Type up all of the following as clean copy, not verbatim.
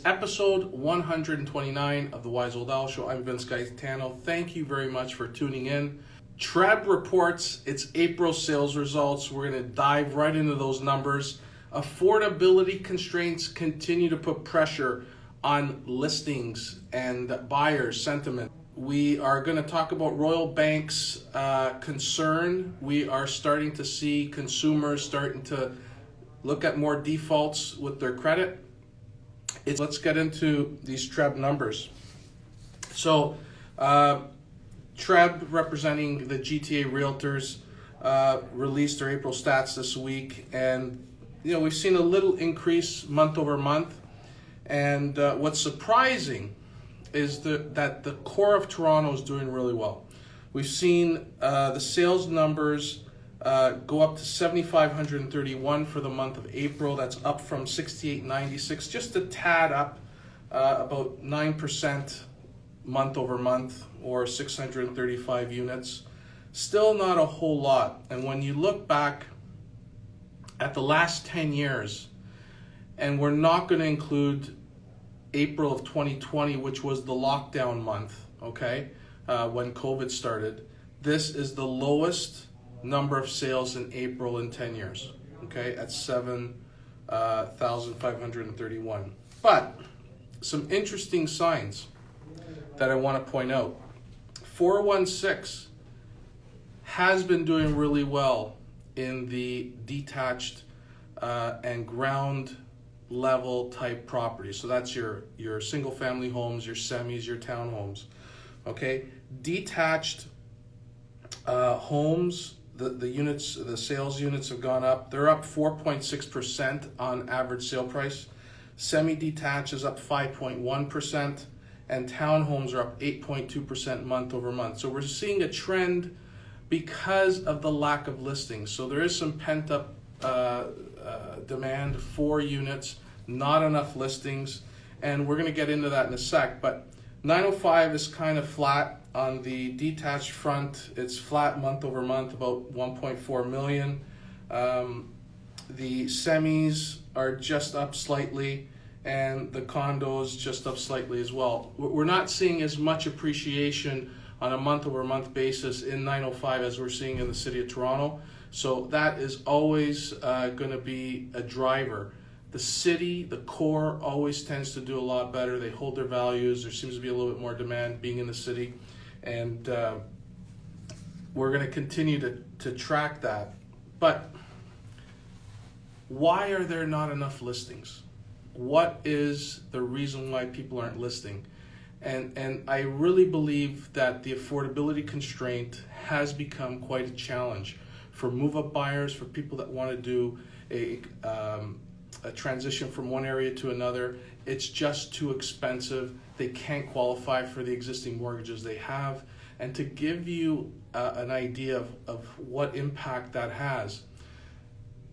It's episode 129 of the Wise Old Owl Show. I'm Vince Gaetano. Thank you very much for tuning in. TRREB reports its April sales results. We're going to dive right into those numbers. Affordability constraints continue to put pressure on listings and buyers' sentiment. We are going to talk about Royal Bank's concern. We are starting to see consumers starting to look at more defaults with their credit. Let's get into these TRREB numbers. So, TRREB, representing the GTA Realtors, released their April stats this week, and we've seen a little increase month over month. And what's surprising is that the core of Toronto is doing really well. We've seen the sales numbers go up to 7,531 for the month of April. That's up from 6,896, just a tad up, about 9% month over month, or 635 units. Still not a whole lot. And when you look back at the last 10 years, and we're not going to include April of 2020, which was the lockdown month, okay, when COVID started, this is the lowest number of sales in April in 10 years, okay, at 7,531. But some interesting signs that I want to point out. 416 has been doing really well in the detached and ground level type property. So that's your single family homes, your semis, your townhomes, okay? Detached homes, the units, the sales units have gone up. They're up 4.6% on average sale price. Semi-detached is up 5.1%, and townhomes are up 8.2% month over month. So we're seeing a trend because of the lack of listings. So there is some pent-up demand for units, not enough listings, and we're going to get into that in a sec. But 905 is kind of flat. On the detached front, it's flat month over month, about 1.4 million. The semis are just up slightly, and the condos just up slightly as well. We're not seeing as much appreciation on a month over month basis in 905 as we're seeing in the city of Toronto. So that is always going to be a driver. The city, the core, always tends to do a lot better. They hold their values. There seems to be a little bit more demand being in the city. And we're going to continue to track that. But why are there not enough listings? What is the reason why people aren't listing? And I really believe that the affordability constraint has become quite a challenge for move-up buyers, for people that want to do a transition from one area to another. It's just too expensive. They can't qualify for the existing mortgages they have. And to give you an idea of what impact that has,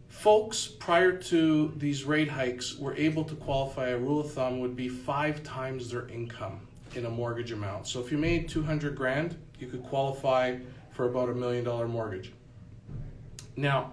folks prior to these rate hikes were able to qualify. A rule of thumb would be 5 times their income in a mortgage amount. So if you made 200 grand, you could qualify for about $1 million mortgage. Now,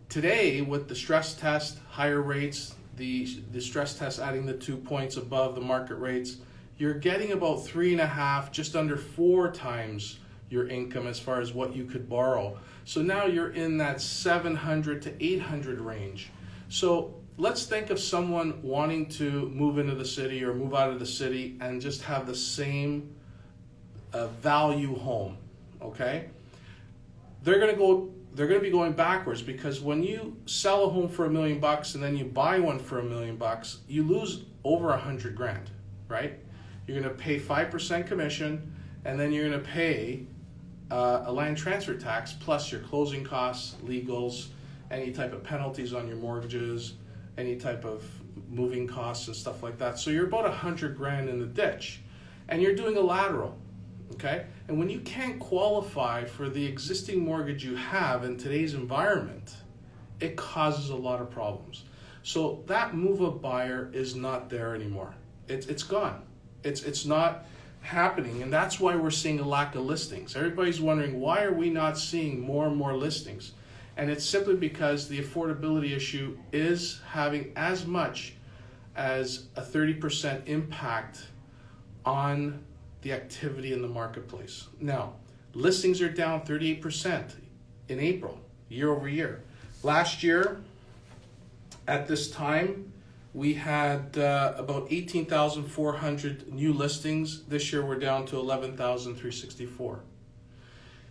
today with the stress test, higher rates, the stress test adding the 2 points above the market rates, you're getting about 3.5, just under 4 times your income as far as what you could borrow. So now you're in that 700 to 800 range. So let's think of someone wanting to move into the city or move out of the city and just have the same value home, okay? They're going to be going backwards, because when you sell a home for $1 million and then you buy one for $1 million, you lose over 100 grand, right? You're going to pay 5% commission, and then you're going to pay a land transfer tax plus your closing costs, legals, any type of penalties on your mortgages, any type of moving costs and stuff like that. So you're about 100 grand in the ditch, and you're doing a lateral, okay? And when you can't qualify for the existing mortgage you have in today's environment, it causes a lot of problems. So that move-up buyer is not there anymore. It's gone. It's not happening, and that's why we're seeing a lack of listings. Everybody's wondering, why are we not seeing more and more listings? And it's simply because the affordability issue is having as much as a 30% impact on the activity in the marketplace. Now, listings are down 38% in April, year over year. Last year, at this time, we had about 18,400 new listings. This year we're down to 11,364.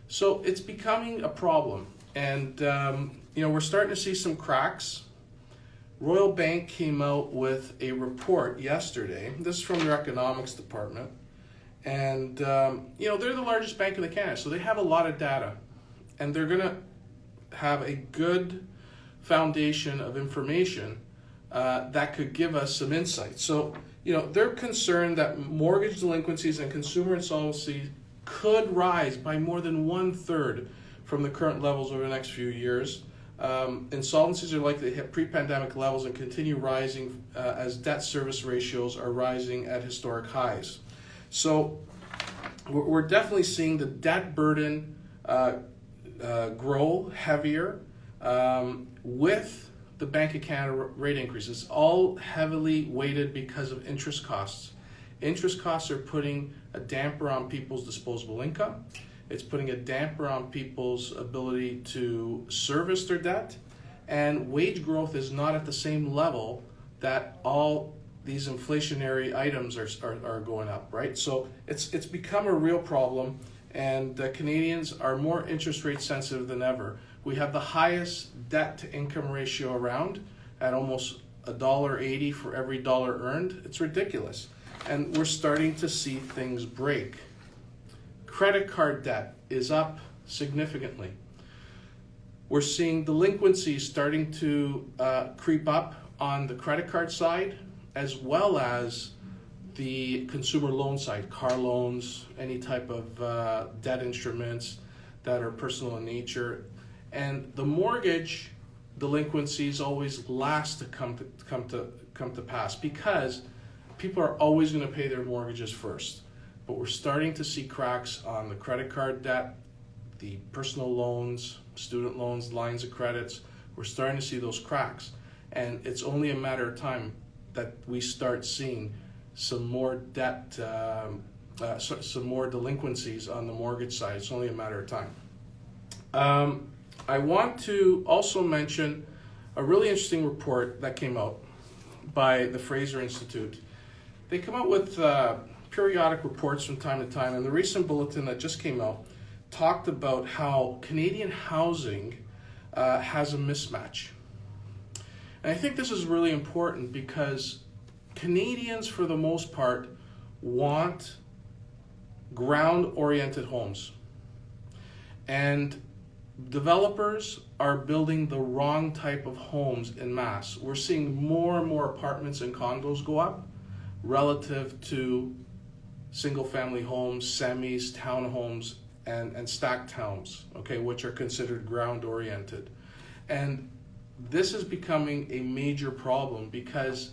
So it's becoming a problem. And we're starting to see some cracks. Royal Bank came out with a report yesterday. This is from their economics department. And they're the largest bank in Canada, so they have a lot of data. And they're going to have a good foundation of information that could give us some insight. So, they're concerned that mortgage delinquencies and consumer insolvency could rise by more than 1/3 from the current levels over the next few years. Insolvencies are likely to hit pre-pandemic levels and continue rising as debt service ratios are rising at historic highs. So we're definitely seeing the debt burden grow heavier with the Bank of Canada rate increases, all heavily weighted because of interest costs. Interest costs are putting a damper on people's disposable income. It's putting a damper on people's ability to service their debt, and wage growth is not at the same level that all these inflationary items are going up, right? So it's become a real problem, and Canadians are more interest rate sensitive than ever. We have the highest debt to income ratio around at almost $1.80 for every dollar earned. It's ridiculous. And we're starting to see things break. Credit card debt is up significantly. We're seeing delinquencies starting to creep up on the credit card side, as well as the consumer loan side, car loans, any type of debt instruments that are personal in nature. And the mortgage delinquencies always last to come to pass, because people are always going to pay their mortgages first. But we're starting to see cracks on the credit card debt, the personal loans, student loans, lines of credits. We're starting to see those cracks. And it's only a matter of time that we start seeing some more debt, some more delinquencies on the mortgage side. It's only a matter of time. I want to also mention a really interesting report that came out by the Fraser Institute. They come out with periodic reports from time to time, and the recent bulletin that just came out talked about how Canadian housing has a mismatch. And I think this is really important because Canadians, for the most part, want ground-oriented homes. And developers are building the wrong type of homes en masse. We're seeing more and more apartments and condos go up relative to single-family homes, semis, townhomes, and stacked homes, okay, which are considered ground-oriented. And this is becoming a major problem because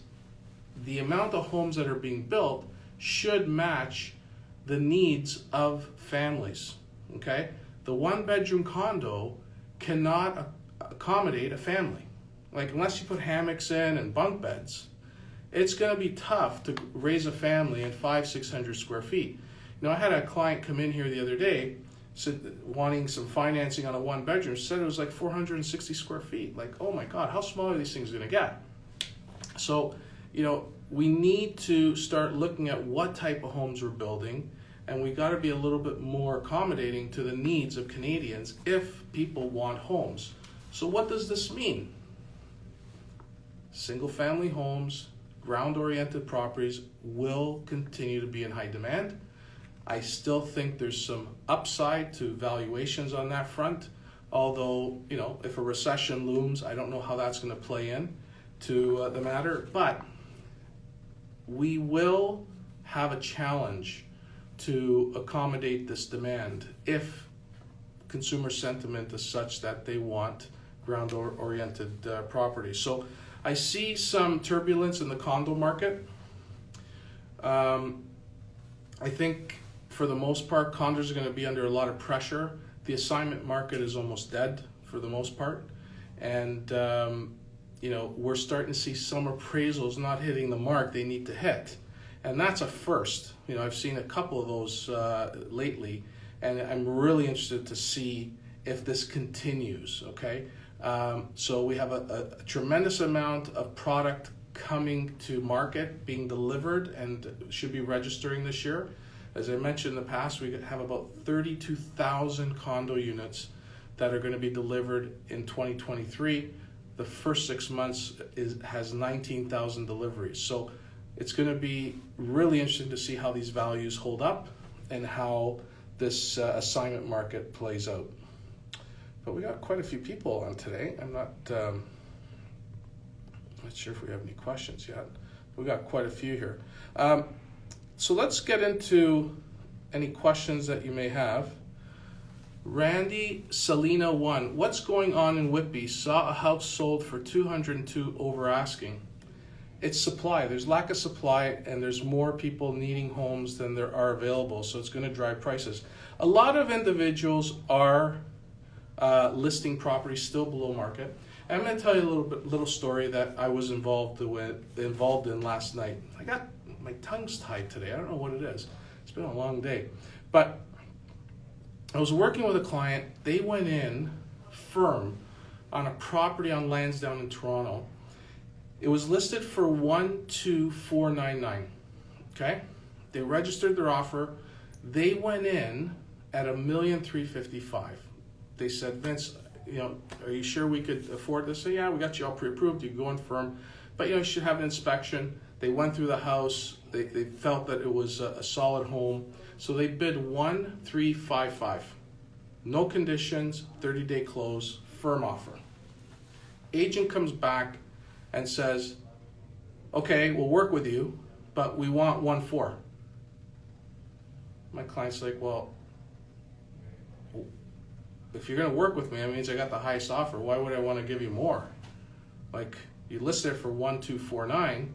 the amount of homes that are being built should match the needs of families, okay? The one-bedroom condo cannot accommodate a family. Like, unless you put hammocks in and bunk beds, it's going to be tough to raise a family in 500-600 square feet. I had a client come in here the other day, said wanting some financing on a one-bedroom, said it was like 460 square feet. Like, oh my God, how small are these things going to get? So, we need to start looking at what type of homes we're building, and we got to be a little bit more accommodating to the needs of Canadians if people want homes. So what does this mean? Single-family homes, ground-oriented properties will continue to be in high demand. I still think there's some upside to valuations on that front, although, if a recession looms, I don't know how that's going to play in to the matter, but we will have a challenge to accommodate this demand if consumer sentiment is such that they want ground-oriented properties. So I see some turbulence in the condo market. I think for the most part, condos are going to be under a lot of pressure. The assignment market is almost dead for the most part. And, we're starting to see some appraisals not hitting the mark they need to hit. And that's a first. I've seen a couple of those lately, and I'm really interested to see if this continues, okay? So we have a tremendous amount of product coming to market, being delivered, and should be registering this year. As I mentioned in the past, we have about 32,000 condo units that are going to be delivered in 2023. The first 6 months has 19,000 deliveries. So it's going to be really interesting to see how these values hold up and how this assignment market plays out. But we got quite a few people on today. I'm not sure if we have any questions yet. We got quite a few here. So let's get into any questions that you may have. Randy Selena 1, what's going on in Whitby? Saw a house sold for 202 over asking. It's supply. There's lack of supply, and there's more people needing homes than there are available, so it's going to drive prices. A lot of individuals are listing properties still below market. And I'm going to tell you a little story that I was involved in last night. I got my tongue's tied today. I don't know what it is. It's been a long day. But I was working with a client. They went in firm on a property on Lansdowne in Toronto. It was listed for 12499. Okay? They registered their offer. They went in at $1,355,000. They said, Vince, are you sure we could afford this? So yeah, we got you all pre-approved. You go in firm, but you should have an inspection. They went through the house. They felt that it was a solid home, so they bid 1,355. No conditions, 30-day close, firm offer. Agent comes back and says, okay, we'll work with you, but we want 1.4. My client's like, well, if you're going to work with me, that means I got the highest offer. Why would I want to give you more? Like, you listed it for 1,249.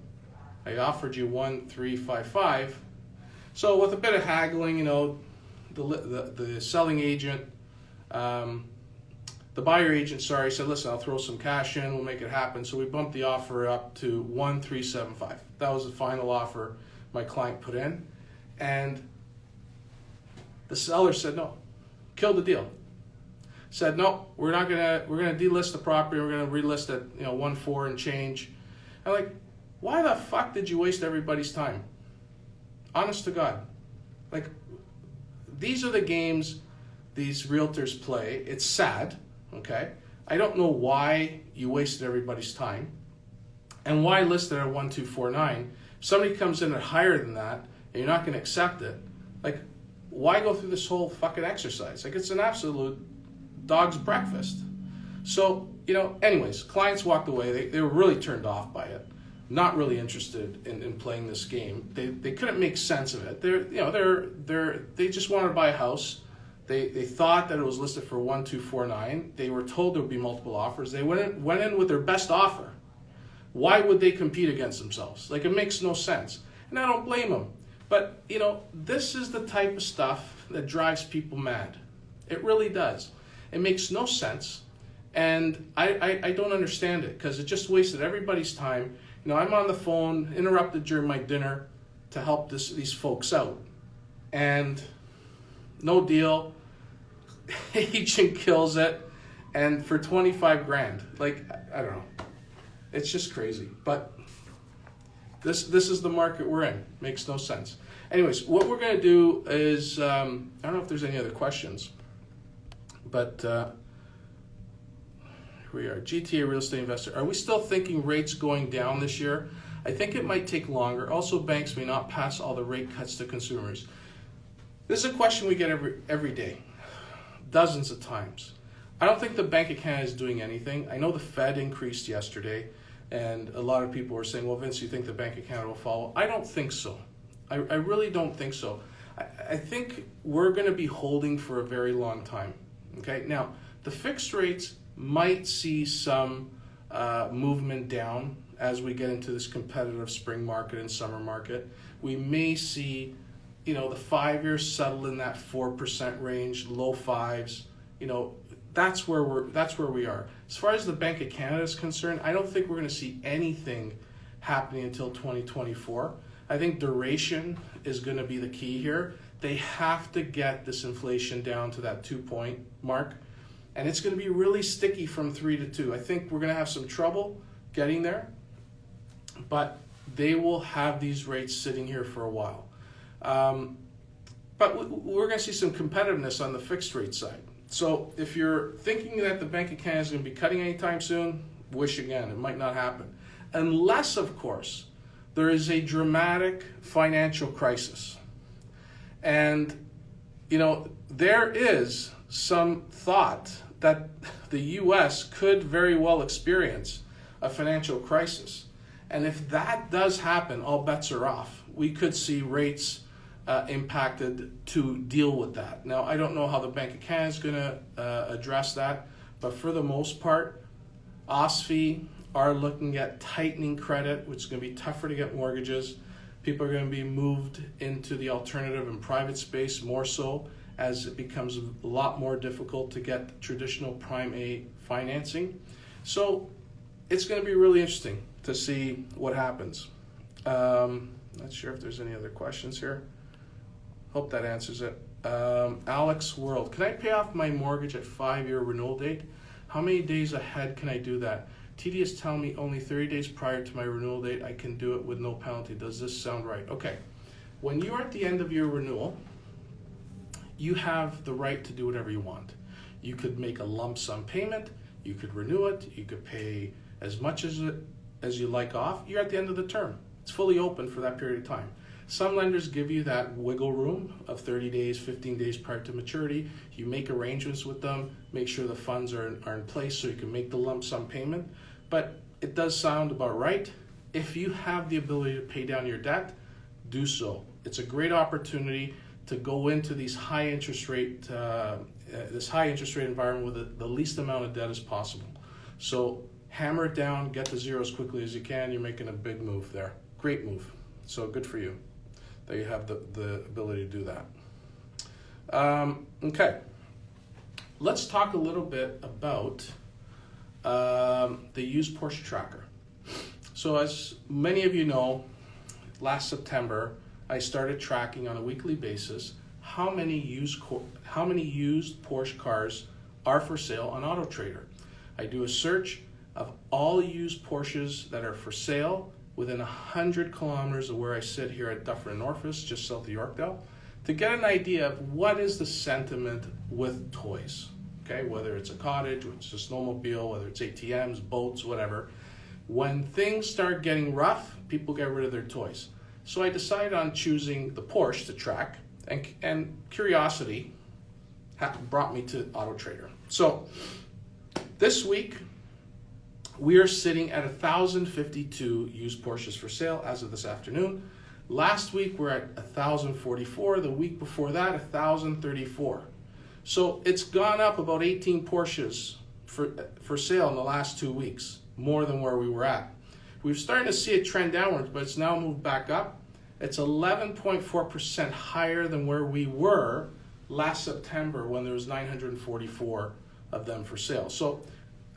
I offered you 1,355. So with a bit of haggling, the selling agent, the buyer agent, said, listen, I'll throw some cash in, we'll make it happen. So we bumped the offer up to 1,375. That was the final offer my client put in. And the seller said no, killed the deal. Said, no, we're gonna delist the property, we're gonna relist at 1.4 and change. I'm like, why the fuck did you waste everybody's time? Honest to God. Like, these are the games these realtors play. It's sad, okay? I don't know why you wasted everybody's time. And why list it at 1,249? If somebody comes in at higher than that, and you're not gonna accept it, like, why go through this whole fucking exercise? Like, it's an absolute dog's breakfast. So, anyways, clients walked away. They were really turned off by it. Not really interested in playing this game. They couldn't make sense of it. They just wanted to buy a house. They thought that it was listed for 1,249. They were told there would be multiple offers. They went in with their best offer. Why would they compete against themselves? Like, it makes no sense. And I don't blame them. But, this is the type of stuff that drives people mad. It really does. It makes no sense, and I don't understand it, because it just wasted everybody's time. I'm on the phone, interrupted during my dinner to help these folks out, and no deal. Agent kills it, and for 25 grand. Like, I don't know. It's just crazy. But this is the market we're in. Makes no sense. Anyways, what we're going to do is, I don't know if there's any other questions. But here we are, GTA real estate investor. Are we still thinking rates going down this year? I think it might take longer. Also, banks may not pass all the rate cuts to consumers. This is a question we get every day, dozens of times. I don't think the Bank of Canada is doing anything. I know the Fed increased yesterday, and a lot of people were saying, well, Vince, you think the Bank of Canada will follow? I don't think so. I really don't think so. I think we're going to be holding for a very long time. Okay, now the fixed rates might see some movement down as we get into this competitive spring market and summer market. We may see, the 5 years settle in that 4% range, low fives. that's where we are. As far as the Bank of Canada is concerned, I don't think we're going to see anything happening until 2024. I think duration is going to be the key here. They have to get this inflation down to that 2-point mark, and it's going to be really sticky from 3 to 2. I think we're going to have some trouble getting there, but they will have these rates sitting here for a while. But we're going to see some competitiveness on the fixed rate side. So if you're thinking that the Bank of Canada is going to be cutting anytime soon, wish again, it might not happen. Unless, of course, there is a dramatic financial crisis. And, there is some thought that the U.S. could very well experience a financial crisis. And if that does happen, all bets are off. We could see rates impacted to deal with that. Now, I don't know how the Bank of Canada is going to address that, but for the most part, OSFI are looking at tightening credit, which is going to be tougher to get mortgages. People are going to be moved into the alternative and private space more so, as it becomes a lot more difficult to get traditional prime A financing. So it's going to be really interesting to see what happens. Not sure if there's any other questions here. Hope that answers it. Alex World, can I pay off my mortgage at 5-year renewal date? How many days ahead can I do that? TD is telling me only 30 days prior to my renewal date I can do it with no penalty. Does this sound right? Okay. When you're at the end of your renewal, you have the right to do whatever you want. You could make a lump sum payment, you could renew it, you could pay as much as you like off. You're at the end of the term. It's fully open for that period of time. Some lenders give you that wiggle room of 30 days, 15 days prior to maturity. You make arrangements with them, make sure the funds are in place so you can make the lump sum payment. But it does sound about right. If you have the ability to pay down your debt, do so. It's a great opportunity to go into these high interest rate environment with the least amount of debt as possible. So hammer it down, get to zero as quickly as you can. You're making a big move there. Great move. So good for you that you have the ability to do that. Okay, let's talk a little bit about the used Porsche tracker. So as many of you know, last September, I started tracking on a weekly basis how many used Porsche cars are for sale on AutoTrader. I do a search of all used Porsches that are for sale within 100 kilometers of where I sit here at Dufferin Orphis, just south of Yorkdale, to get an idea of what is the sentiment with toys. Okay, whether it's a cottage, whether it's a snowmobile, whether it's ATMs, boats, whatever. When things start getting rough, people get rid of their toys. So I decided on choosing the Porsche to track, and curiosity brought me to AutoTrader. So this week, we are sitting at 1,052 used Porsches for sale as of this afternoon. Last week, we're at 1,044. The week before that, 1,034. So it's gone up about 18 Porsches for sale in the last 2 weeks, more than where we were at. We're starting to see it trend downwards, but it's now moved back up. It's 11.4% higher than where we were last September when there was 944 of them for sale. So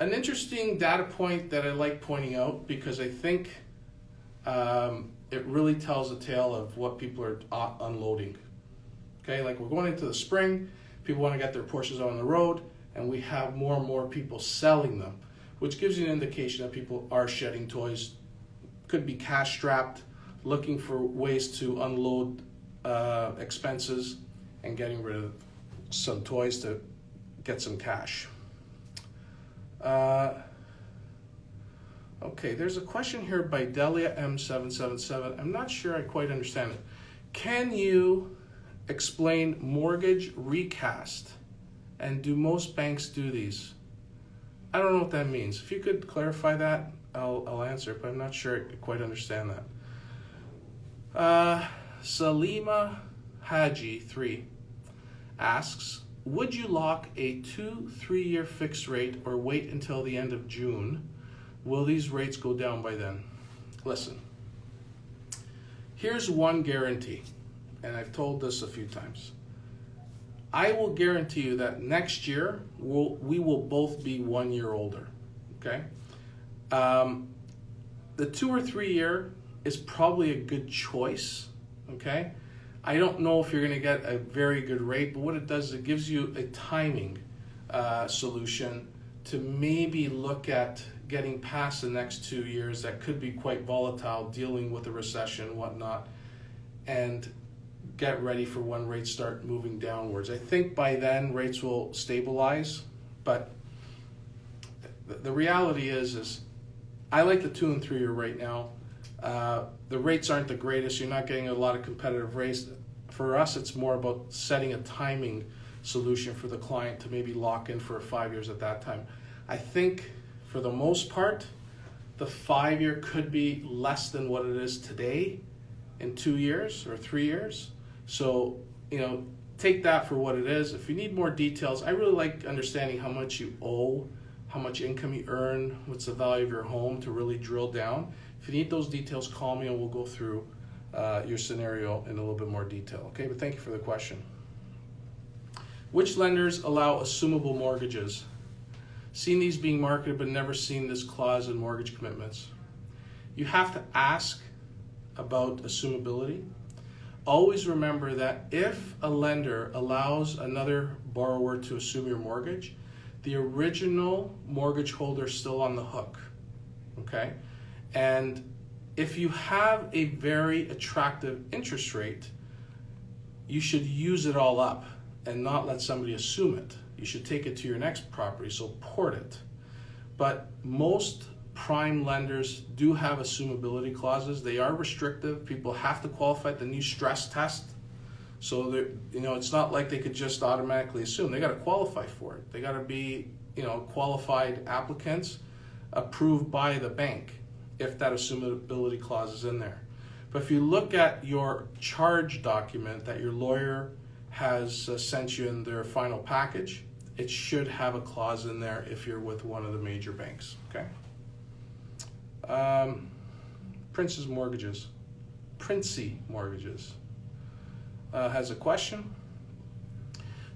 an interesting data point that I like pointing out, because I think it really tells a tale of what people are unloading. Okay, like we're going into the spring, people want to get their Porsches out on the road, and we have more and more people selling them, which gives you an indication that people are shedding toys, could be cash strapped, looking for ways to unload expenses and getting rid of some toys to get some cash. Okay, there's a question here by Delia M777. I'm not sure I quite understand it. Can you explain mortgage recast? And do most banks do these? I don't know what that means. If you could clarify that, I'll answer it, but I'm not sure I quite understand that. Salima Haji 3 asks, would you lock a 2-3 year fixed rate or wait until the end of June? Will these rates go down by then? Listen, here's one guarantee, and I've told this a few times. I will guarantee you that next year we will both be 1 year older, okay? The 2 or 3 year is probably a good choice, okay? I don't know if you're gonna get a very good rate, but what it does is it gives you a timing solution to maybe look at getting past the next 2 years that could be quite volatile, dealing with a recession and whatnot, and get ready for when rates start moving downwards. I think by then rates will stabilize, but the reality is I like the 2 and 3 year right now. The rates aren't the greatest. You're not getting a lot of competitive rates. For us, it's more about setting a timing solution for the client to maybe lock in for 5 years at that time. I think for the most part, the 5 year could be less than what it is today in 2 years or 3 years. So, take that for what it is. If you need more details, I really like understanding how much you owe, how much income you earn, what's the value of your home, to really drill down. If you need those details, call me and we'll go through your scenario in a little bit more detail. Okay, but thank you for the question. Which lenders allow assumable mortgages? Seen these being marketed, but never seen this clause in mortgage commitments. You have to ask about assumability. Always remember that if a lender allows another borrower to assume your mortgage, the original mortgage holder is still on the hook, okay? And if you have a very attractive interest rate, you should use it all up and not let somebody assume it. You should take it to your next property, so port it. But most prime lenders do have assumability clauses. They are restrictive. People have to qualify the new stress test. So it's not like they could just automatically assume. They got to qualify for it. They got to be, qualified applicants approved by the bank if that assumability clause is in there. But if you look at your charge document that your lawyer has sent you in their final package, it should have a clause in there if you're with one of the major banks, okay? Princey Mortgages has a question.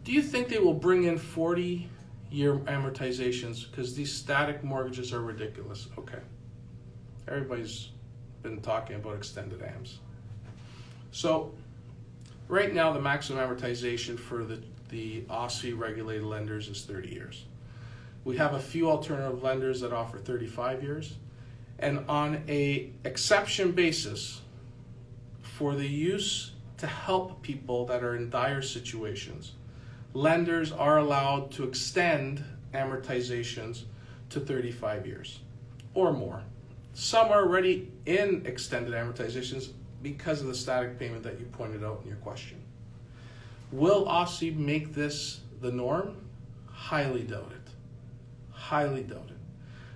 Do you think they will bring in 40-year amortizations? Because these static mortgages are ridiculous. Okay. Everybody's been talking about extended AMs. So right now the maximum amortization for the OSFI regulated lenders is 30 years. We have a few alternative lenders that offer 35 years. And on a exception basis, for the use to help people that are in dire situations, lenders are allowed to extend amortizations to 35 years or more. Some are already in extended amortizations because of the static payment that you pointed out in your question. Will OSFI make this the norm? Highly doubt it. Highly doubt it.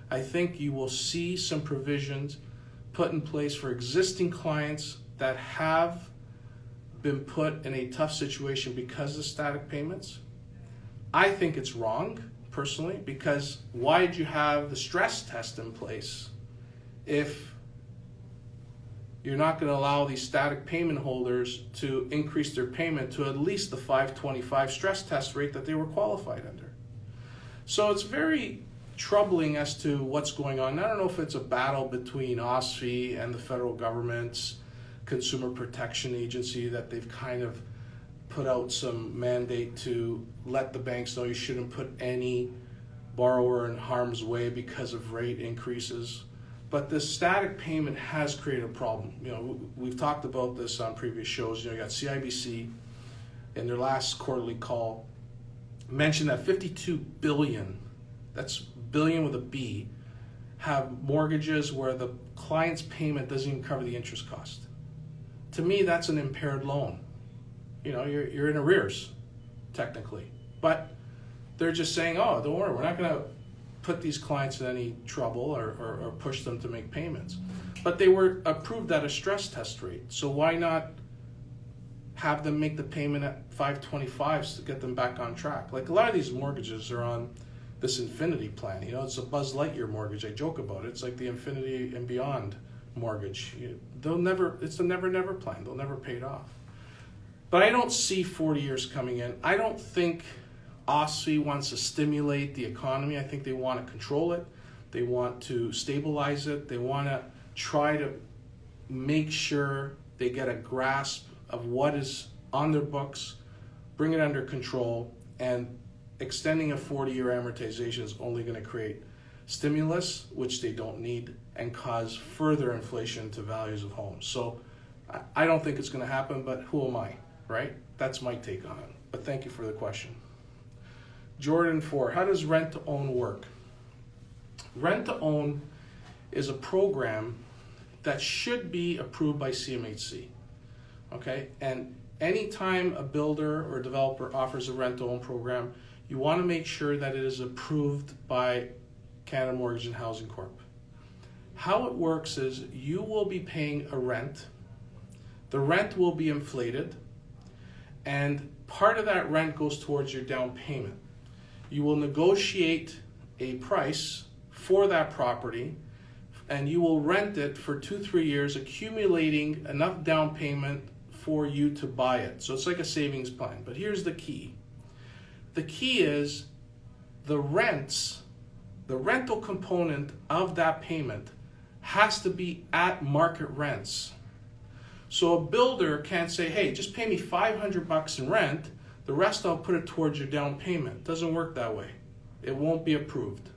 I think you will see some provisions put in place for existing clients that have been put in a tough situation because of static payments. I think it's wrong, personally, because why did you have the stress test in place if you're not going to allow these static payment holders to increase their payment to at least the 525 stress test rate that they were qualified under? So it's very troubling as to what's going on. I don't know if it's a battle between OSFI and the federal government's Consumer Protection Agency, that they've kind of put out some mandate to let the banks know you shouldn't put any borrower in harm's way because of rate increases. But this static payment has created a problem. We've talked about this on previous shows. You got CIBC in their last quarterly call mentioned that 52 billion, that's billion with a B, have mortgages where the client's payment doesn't even cover the interest cost. To me, that's an impaired loan. You're in arrears, technically. But they're just saying, oh, don't worry, we're not going to put these clients in any trouble or push them to make payments. But they were approved at a stress test rate. So why not have them make the payment at 525s to get them back on track? Like a lot of these mortgages are on this infinity plan. It's a Buzz Lightyear mortgage. I joke about it. It's like the infinity and beyond mortgage. It's the never plan. They'll never pay it off. But I don't see 40 years coming in. I don't think OSFI wants to stimulate the economy. I think they want to control it. They want to stabilize it. They want to try to make sure they get a grasp of what is on their books, bring it under control, and extending a 40-year amortization is only going to create stimulus, which they don't need, and cause further inflation to values of homes. So I don't think it's going to happen, but who am I, right? That's my take on it. But thank you for the question. Jordan 4, how does rent to own work? Rent to own is a program that should be approved by CMHC, okay? And anytime a builder or developer offers a rent to own program, you want to make sure that it is approved by Canada Mortgage and Housing Corp. How it works is you will be paying a rent. The rent will be inflated, and part of that rent goes towards your down payment. You will negotiate a price for that property, and you will rent it for 2-3 years, accumulating enough down payment for you to buy it. So it's like a savings plan. But here's the key. The key is the rental component of that payment has to be at market rents. So a builder can't say, hey, just pay me $500 in rent, the rest I'll put it towards your down payment. It doesn't work that way. It won't be approved.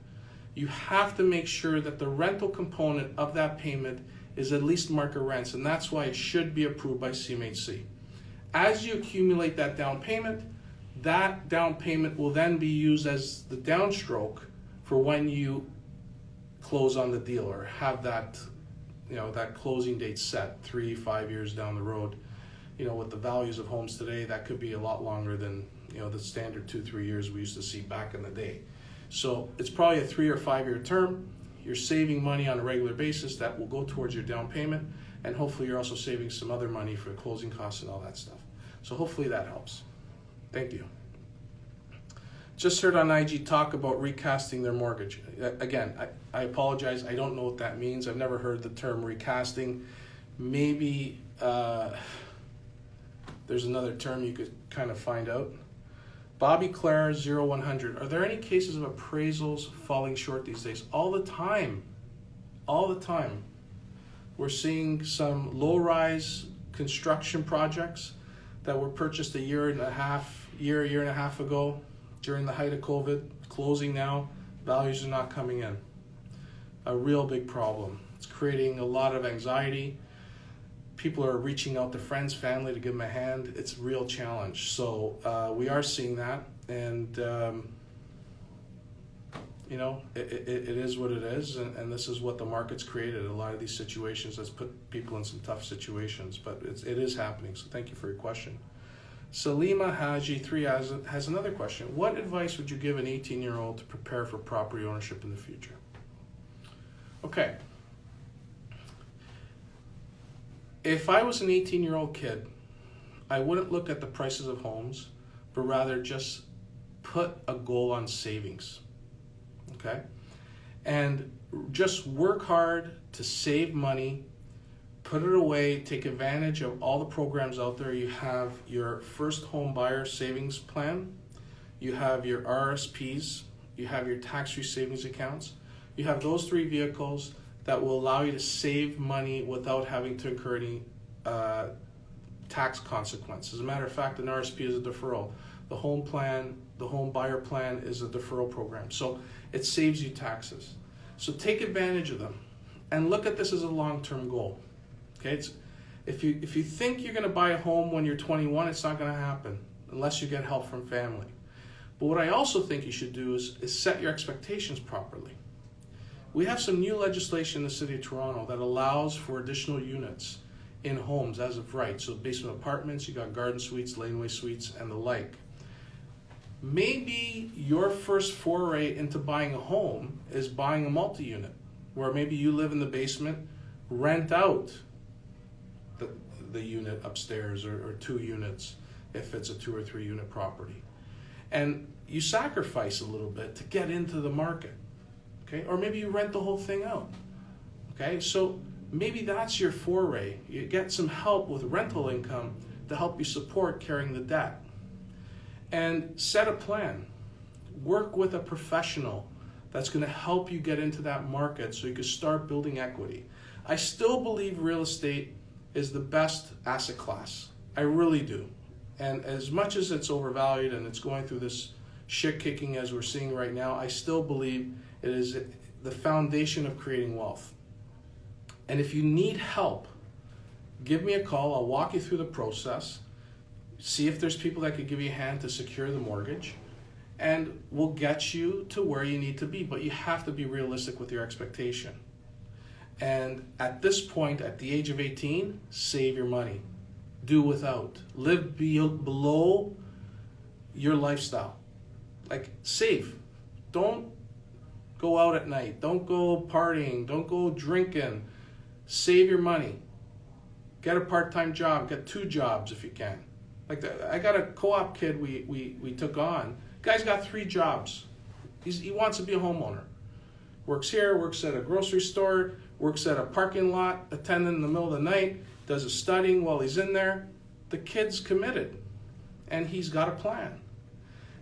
You have to make sure that the rental component of that payment is at least market rents, and that's why it should be approved by CMHC. As you accumulate that down payment will then be used as the downstroke for when you close on the deal or have that, that closing date set 3-5 years down the road. With the values of homes today, that could be a lot longer than the standard 2-3 years we used to see back in the day. So it's probably a 3 or 5 year term. You're saving money on a regular basis that will go towards your down payment, and hopefully you're also saving some other money for closing costs and all that stuff. So hopefully that helps. Thank you. Just heard on IG talk about recasting their mortgage. Again, I apologize. I don't know what that means. I've never heard the term recasting. Maybe there's another term you could kind of find out. Bobby Claire 0100. Are there any cases of appraisals falling short these days? All the time. All the time. We're seeing some low-rise construction projects that were purchased a year and a half ago during the height of COVID, closing now. Values are not coming in. A real big problem. It's creating a lot of anxiety. People are reaching out to friends, family to give them a hand. It's a real challenge. So we are seeing that, and it is what it is, and this is what the market's created. A lot of these situations that's put people in some tough situations, but it is happening. So thank you for your question. Salima Haji 3 has another question. What advice would you give an 18-year-old to prepare for property ownership in the future? Okay. If I was an 18-year-old kid, I wouldn't look at the prices of homes, but rather just put a goal on savings, okay? And just work hard to save money, put it away, take advantage of all the programs out there. You have your first home buyer savings plan, you have your RSPs, you have your tax-free savings accounts. You have those 3 vehicles that will allow you to save money without having to incur any tax consequences. As a matter of fact, an RSP is a deferral. The home plan, the home buyer plan is a deferral program. So it saves you taxes. So take advantage of them and look at this as a long-term goal. Okay, if you think you're going to buy a home when you're 21, it's not going to happen unless you get help from family. But what I also think you should do is set your expectations properly. We have some new legislation in the City of Toronto that allows for additional units in homes as of right. So basement apartments, you got garden suites, laneway suites, and the like. Maybe your first foray into buying a home is buying a multi-unit, where maybe you live in the basement, rent out the unit upstairs, or 2 units if it's a 2 or 3 unit property. And you sacrifice a little bit to get into the market. Okay, or maybe you rent the whole thing out. Okay, so maybe that's your foray. You get some help with rental income to help you support carrying the debt. And set a plan. Work with a professional that's going to help you get into that market so you can start building equity. I still believe real estate is the best asset class. I really do. And as much as it's overvalued and it's going through this shit kicking as we're seeing right now, I still believe it is the foundation of creating wealth. And if you need help, give me a call. I'll walk you through the process, see if there's people that could give you a hand to secure the mortgage, and we'll get you to where you need to be. But you have to be realistic with your expectation. And at this point, at the age of 18, save your money. Do without. Live below your lifestyle. Like, save. Don't go out at night. Don't go partying. Don't go drinking. Save your money. Get a part-time job. Get 2 jobs if you can. Like, I got a co-op kid we took on. Guy's got 3 jobs. He wants to be a homeowner. Works here, works at a grocery store, works at a parking lot, attendant in the middle of the night, does his studying while he's in there. The kid's committed, and he's got a plan.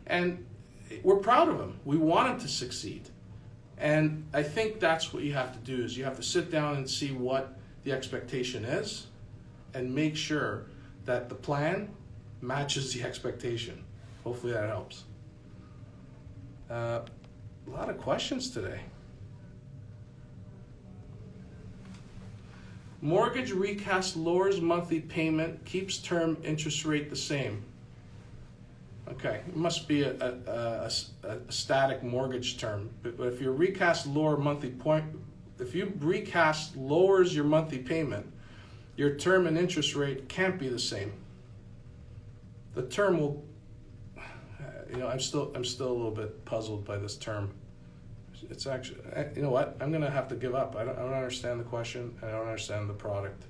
And we're proud of him. We want him to succeed. And I think that's what you have to do, is you have to sit down and see what the expectation is and make sure that the plan matches the expectation. Hopefully that helps. A lot of questions today. Mortgage recast lowers monthly payment, keeps term interest rate the same. Okay, it must be a static mortgage term. But if you recast lower monthly if you recast lowers your monthly payment, your term and interest rate can't be the same. The term will, I'm still a little bit puzzled by this term. It's actually, you know what? I'm going to have to give up. I don't understand the question. I don't understand the product.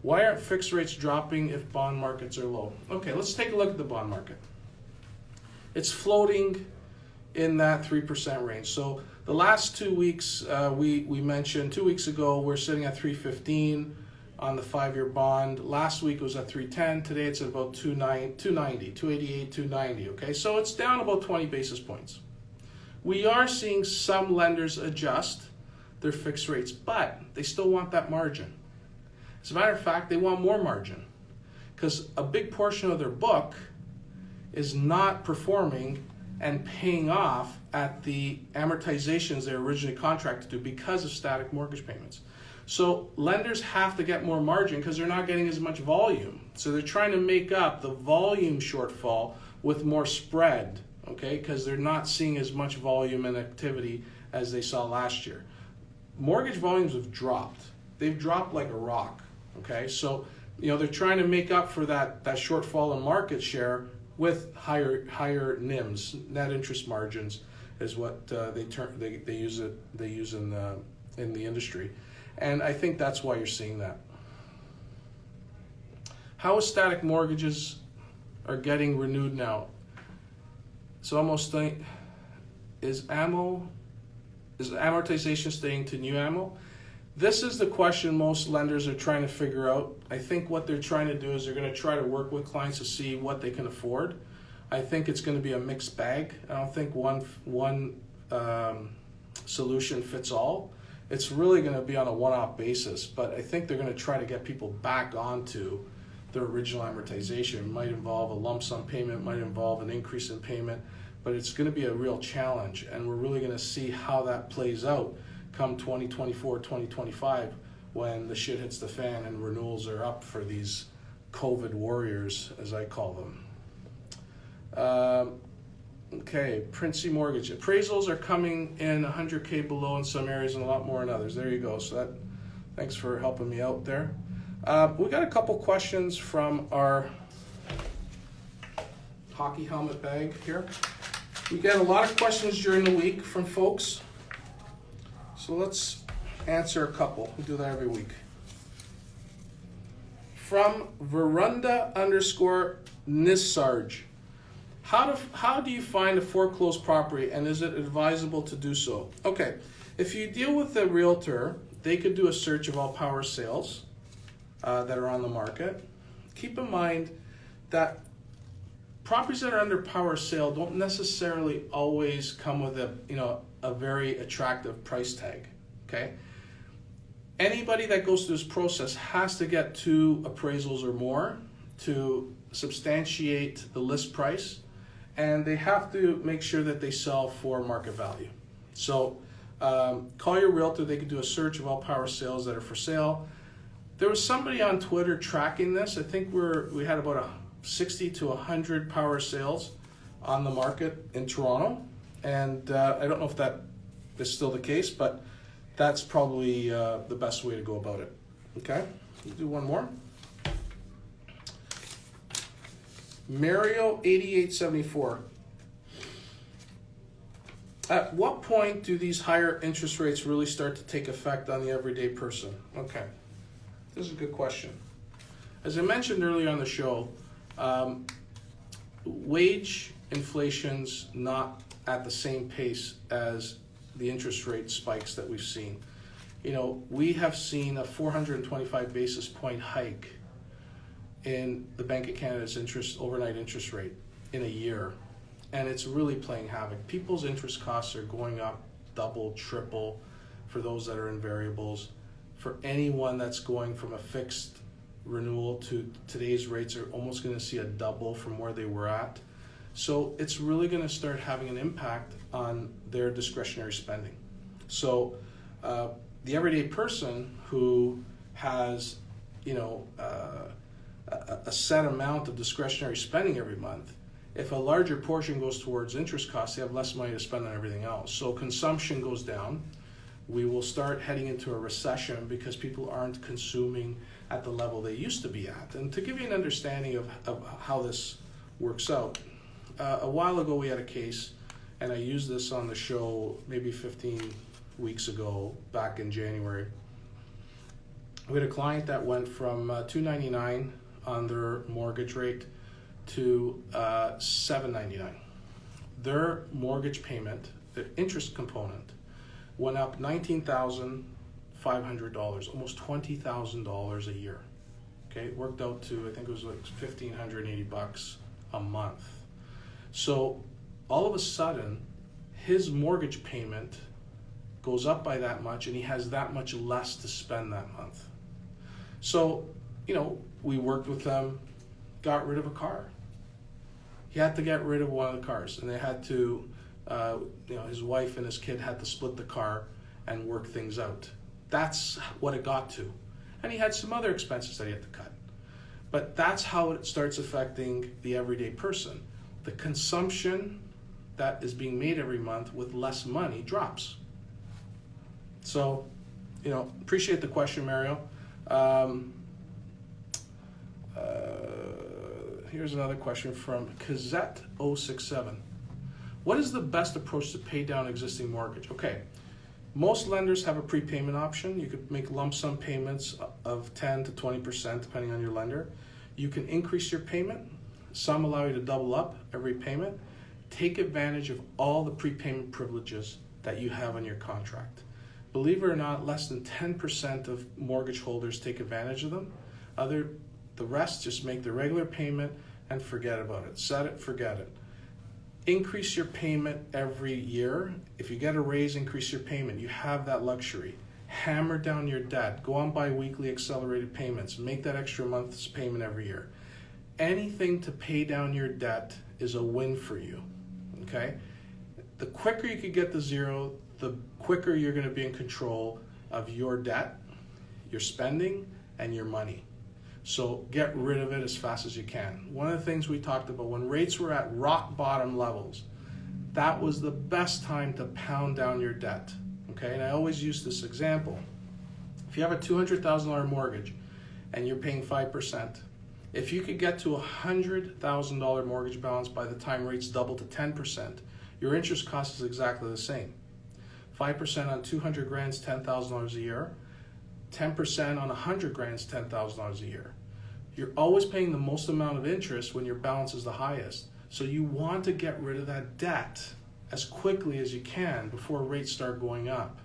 Why aren't fixed rates dropping if bond markets are low? Okay, let's take a look at the bond market. It's floating in that 3% range. So the last 2 weeks, we mentioned 2 weeks ago, we're sitting at 315 on the 5-year bond. Last week it was at 310. Today it's at about 290, 288, 290. Okay, so it's down about 20 basis points. We are seeing some lenders adjust their fixed rates, but they still want that margin. As a matter of fact, they want more margin because a big portion of their book is not performing and paying off at the amortizations they originally contracted to because of static mortgage payments. So lenders have to get more margin because they're not getting as much volume. So they're trying to make up the volume shortfall with more spread, okay, because they're not seeing as much volume and activity as they saw last year. Mortgage volumes have dropped. They've dropped like a rock, okay? So, they're trying to make up for that shortfall in market share with higher NIMs, net interest margins, is what they use in the industry, and I think that's why you're seeing that. How static mortgages are getting renewed now? So almost is amortization staying to new ammo? This is the question most lenders are trying to figure out. I think what they're trying to do is they're going to try to work with clients to see what they can afford. I think it's going to be a mixed bag. I don't think one solution fits all. It's really going to be on a one-off basis, but I think they're going to try to get people back onto their original amortization. It might involve a lump sum payment, might involve an increase in payment, but it's going to be a real challenge, and we're really going to see how that plays out come 2024, 2025, when the shit hits the fan and renewals are up for these COVID warriors, as I call them. Okay, Princey Mortgage. Appraisals are coming in 100K below in some areas and a lot more in others. There you go. So thanks for helping me out there. We got a couple questions from our hockey helmet bag here. We get a lot of questions during the week from folks. So let's answer a couple. We do that every week. From Verunda_Nissarge. How do you find a foreclosed property, and is it advisable to do so? Okay, if you deal with a realtor, they could do a search of all power sales that are on the market. Keep in mind that properties that are under power sale don't necessarily always come with a very attractive price tag, okay? Anybody that goes through this process has to get 2 appraisals or more to substantiate the list price, and they have to make sure that they sell for market value. So call your realtor. They can do a search of all power sales that are for sale. There was somebody on Twitter tracking this. I think we had about 60 to 100 power sales on the market in Toronto, and I don't know if that is still the case, but that's probably the best way to go about it. Okay, we'll do one more. Mario 8874. At what point do these higher interest rates really start to take effect on the everyday person? Okay, this is a good question. As I mentioned earlier on the show, wage inflation's not at the same pace as the interest rate spikes that we've seen. We have seen a 425 basis point hike in the Bank of Canada's overnight interest rate in a year, and it's really playing havoc. People's interest costs are going up double, triple for those that are in variables. For anyone that's going from a fixed renewal to today's rates are almost going to see a double from where they were at. So it's really going to start having an impact on their discretionary spending. So the everyday person who has, a set amount of discretionary spending every month, if a larger portion goes towards interest costs, they have less money to spend on everything else. So consumption goes down. We will start heading into a recession because people aren't consuming at the level they used to be at. And to give you an understanding of how this works out, a while ago we had a case, and I used this on the show maybe 15 weeks ago, back in January. We had a client that went from $299 on their mortgage rate to $799. Their mortgage payment, the interest component, went up $19,500, almost $20,000 a year. Okay, it worked out to, I think it was like $1,580 a month. So all of a sudden, his mortgage payment goes up by that much, and he has that much less to spend that month. So, we worked with them, got rid of a car. He had to get rid of one of the cars, and they had to, his wife and his kid had to split the car and work things out. That's what it got to. And he had some other expenses that he had to cut. But that's how it starts affecting the everyday person. The consumption that is being made every month with less money drops. So, appreciate the question, Mario. Here's another question from Kazette067. What is the best approach to pay down existing mortgage? Okay, most lenders have a prepayment option. You could make lump sum payments of 10 to 20% depending on your lender. You can increase your payment. Some allow you to double up every payment. Take advantage of all the prepayment privileges that you have on your contract. Believe it or not, less than 10% of mortgage holders take advantage of them. The rest just make the regular payment and forget about it. Set it, forget it. Increase your payment every year. If you get a raise, increase your payment. You have that luxury. Hammer down your debt. Go on bi-weekly accelerated payments. Make that extra month's payment every year. Anything to pay down your debt is a win for you, okay? The quicker you can get to zero, the quicker you're going to be in control of your debt, your spending, and your money. So get rid of it as fast as you can. One of the things we talked about, when rates were at rock bottom levels, that was the best time to pound down your debt, okay? And I always use this example. If you have a $200,000 mortgage and you're paying 5%, if you could get to a $100,000 mortgage balance by the time rates double to 10%, your interest cost is exactly the same. 5% on 200 grand is $10,000 a year. 10% on 100 grand is $10,000 a year. You're always paying the most amount of interest when your balance is the highest. So you want to get rid of that debt as quickly as you can before rates start going up.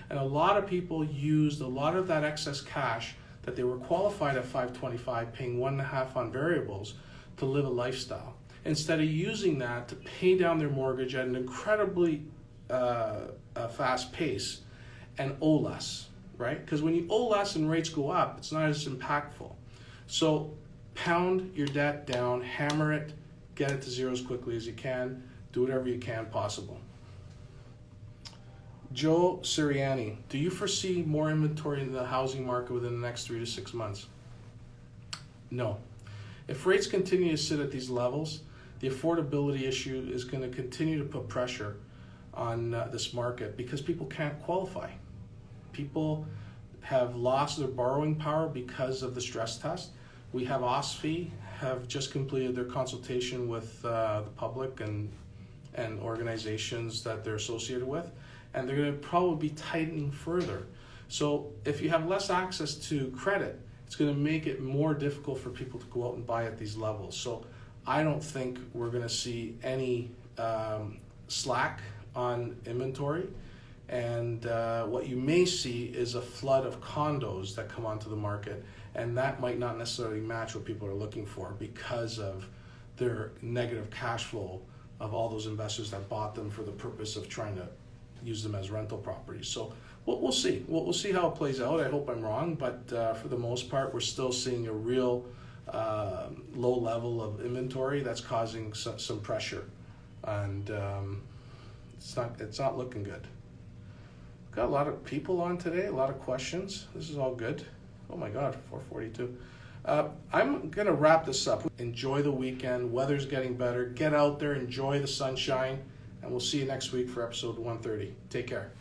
And a lot of people used a lot of that excess cash that they were qualified at 525, paying 1.5 on variables, to live a lifestyle, instead of using that to pay down their mortgage at an incredibly fast pace and owe less, right? Because when you owe less and rates go up, it's not as impactful. So pound your debt down, hammer it, get it to zero as quickly as you can, do whatever you can possible. Joe Sirianni, do you foresee more inventory in the housing market within the next 3 to 6 months? No. If rates continue to sit at these levels, the affordability issue is going to continue to put pressure on this market because people can't qualify. People have lost their borrowing power because of the stress test. We have OSFI have just completed their consultation with the public and organizations that they're associated with, and they're going to probably be tightening further. So if you have less access to credit, it's going to make it more difficult for people to go out and buy at these levels. So I don't think we're going to see any slack on inventory. And what you may see is a flood of condos that come onto the market, and that might not necessarily match what people are looking for because of their negative cash flow of all those investors that bought them for the purpose of trying to use them as rental properties. So we'll see. We'll see how it plays out. I hope I'm wrong, but for the most part, we're still seeing a real low level of inventory that's causing some pressure, and it's not looking good. Got a lot of people on today, a lot of questions. This is all good. Oh my God, 4:42. I'm gonna wrap this up. Enjoy the weekend. Weather's getting better. Get out there, enjoy the sunshine, and we'll see you next week for episode 130. Take care.